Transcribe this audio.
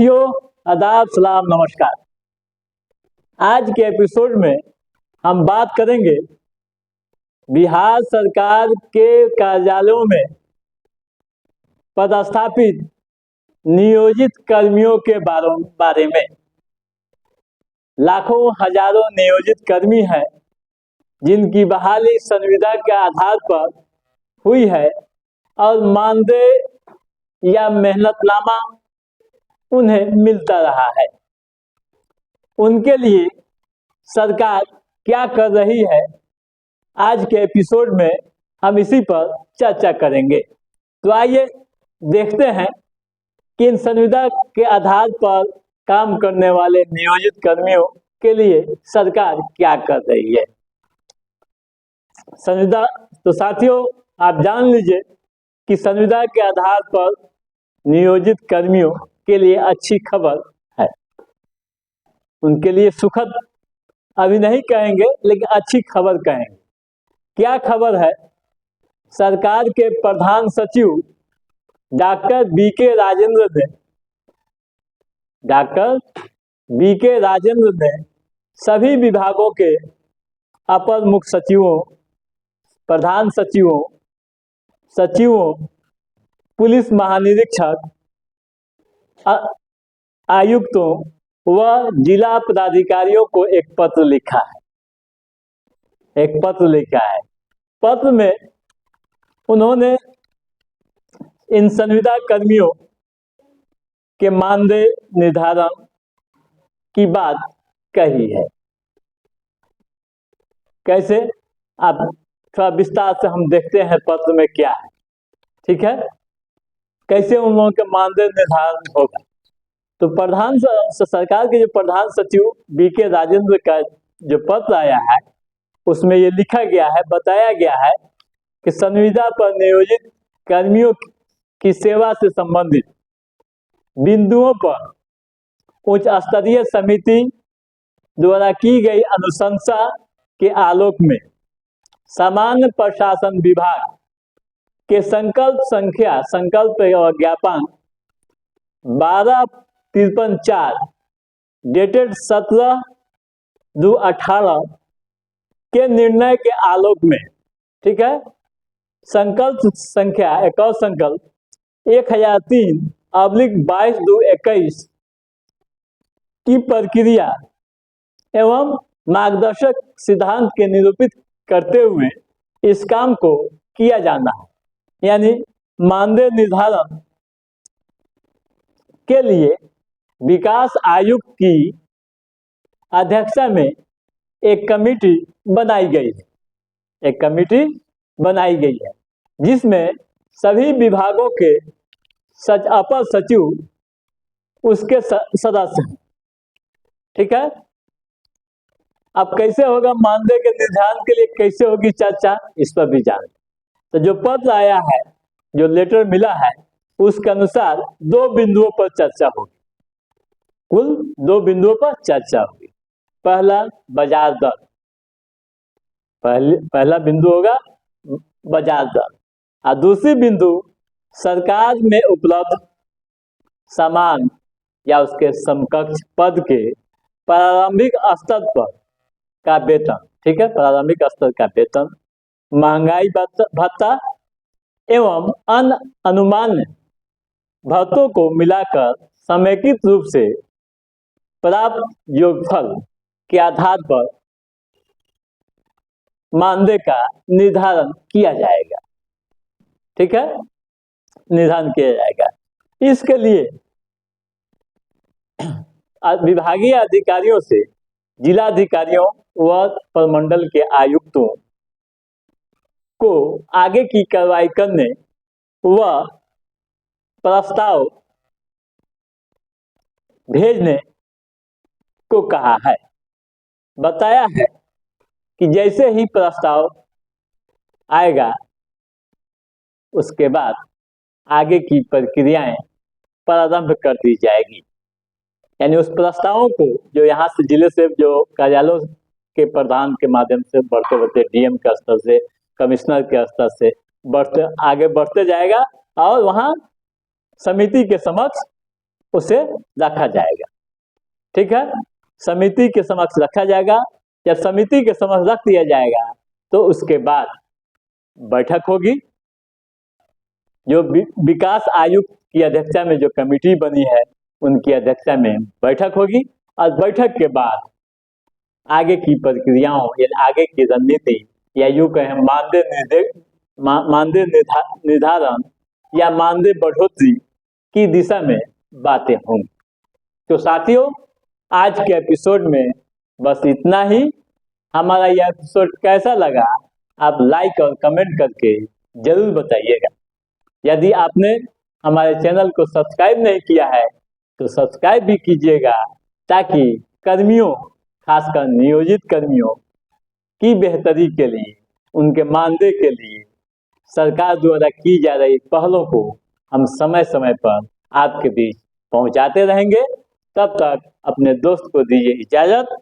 साथियों, आदाब, सलाम, नमस्कार। आज के एपिसोड में हम बात करेंगे बिहार सरकार के कार्यालयों में पदस्थापित नियोजित कर्मियों के बारे में। लाखों हजारों नियोजित कर्मी हैं जिनकी बहाली संविदा के आधार पर हुई है और मानदेय या मेहनतनामा उन्हें मिलता रहा है। उनके लिए सरकार क्या कर रही है, आज के एपिसोड में हम इसी पर चर्चा करेंगे। तो आइए देखते हैं कि इन संविदा के आधार पर काम करने वाले नियोजित कर्मियों के लिए सरकार क्या कर रही है। संविदा तो साथियों, आप जान लीजिए कि संविदा के आधार पर नियोजित कर्मियों के लिए अच्छी खबर है। उनके लिए सुखद अभी नहीं कहेंगे, लेकिन अच्छी खबर कहेंगे। क्या खबर है? सरकार के प्रधान सचिव डॉक्टर बीके राजेंद्र ने सभी विभागों के अपर मुख्य सचिवों, प्रधान सचिवों, पुलिस महानिरीक्षक, आयुक्तों व जिला पदाधिकारियों को एक पत्र लिखा है। पत्र में उन्होंने इन संविदा कर्मियों के मानदेय निर्धारण की बात कही है। कैसे, आप थोड़ा विस्तार से हम देखते हैं पत्र में क्या है। ठीक है, कैसे उन लोगों के मानदेय निर्धारण होगा। तो सरकार के जो प्रधान सचिव बीके राजेंद्र का जो पत्र आया है, उसमें ये लिखा गया है, बताया गया है कि संविदा पर नियोजित कर्मियों की सेवा से संबंधित बिंदुओं पर उच्च स्तरीय समिति द्वारा की गई अनुशंसा के आलोक में सामान्य प्रशासन विभाग के संकल्प ज्ञापन 12-53-4 डेटेड 17/2/18 के निर्णय के आलोक में, ठीक है, संकल्प संख्या 1003/22/21 की प्रक्रिया एवं मार्गदर्शक सिद्धांत के निरूपित करते हुए इस काम को किया जाना है। यानी मानदेय निर्धारण के लिए विकास आयुक्त की अध्यक्षता में एक कमेटी बनाई गई है, जिसमें सभी विभागों के अपर सचिव उसके सदस्य हैं। ठीक है, अब कैसे होगा मानदेय के निर्धारण के लिए, कैसे होगी चर्चा, इस पर भी जान। तो जो पत्र आया है, जो लेटर मिला है, उसके अनुसार 2 बिंदुओं पर चर्चा होगी। कुल 2 बिंदुओं पर चर्चा होगी। पहला बाजार दर, पहला बिंदु होगा बाजार दर, और दूसरी बिंदु सरकार में उपलब्ध सामान या उसके समकक्ष पद के प्रारंभिक स्तर पर का वेतन। ठीक है, प्रारंभिक स्तर का वेतन, महंगाई भत्ता एवं अन्य अनुमान्य भत्तों को मिलाकर समेकित रूप से प्राप्त योगफल के आधार पर मानदेय का निर्धारण किया जाएगा। ठीक है, निर्धारण किया जाएगा। इसके लिए विभागीय अधिकारियों से जिलाधिकारियों व प्रमंडल के आयुक्तों को आगे की कार्रवाई करने व प्रस्ताव भेजने को कहा है। बताया है कि जैसे ही प्रस्ताव आएगा, उसके बाद आगे की प्रक्रियाएं प्रारंभ कर दी जाएगी। यानी उस प्रस्तावों को जो यहाँ से जिले से, जो कार्यालयों के प्रधान के माध्यम से बढ़ते डीएम के स्तर से, कमिश्नर के स्तर से आगे बढ़ते जाएगा और वहाँ समिति के समक्ष उसे रखा जाएगा। ठीक है, समिति के समक्ष रखा जाएगा। जब समिति के समक्ष रख दिया जाएगा तो उसके बाद बैठक होगी। जो विकास आयुक्त की अध्यक्षता में जो कमेटी बनी है उनकी अध्यक्षता में बैठक होगी और बैठक के बाद आगे की प्रक्रियाओं या आगे की रणनीति या यूं कहें मानदेय निर्धारण या मानदेय बढ़ोतरी की दिशा में बातें होंगी। तो साथियों, आज के एपिसोड में बस इतना ही। हमारा यह एपिसोड कैसा लगा आप लाइक और कमेंट करके जरूर बताइएगा। यदि आपने हमारे चैनल को सब्सक्राइब नहीं किया है तो सब्सक्राइब भी कीजिएगा, ताकि कर्मियों, खासकर नियोजित कर्मियों की बेहतरी के लिए, उनके मानदेय के लिए सरकार द्वारा की जा रही पहलों को हम समय समय पर आपके बीच पहुंचाते रहेंगे। तब तक अपने दोस्त को दीजिए इजाजत।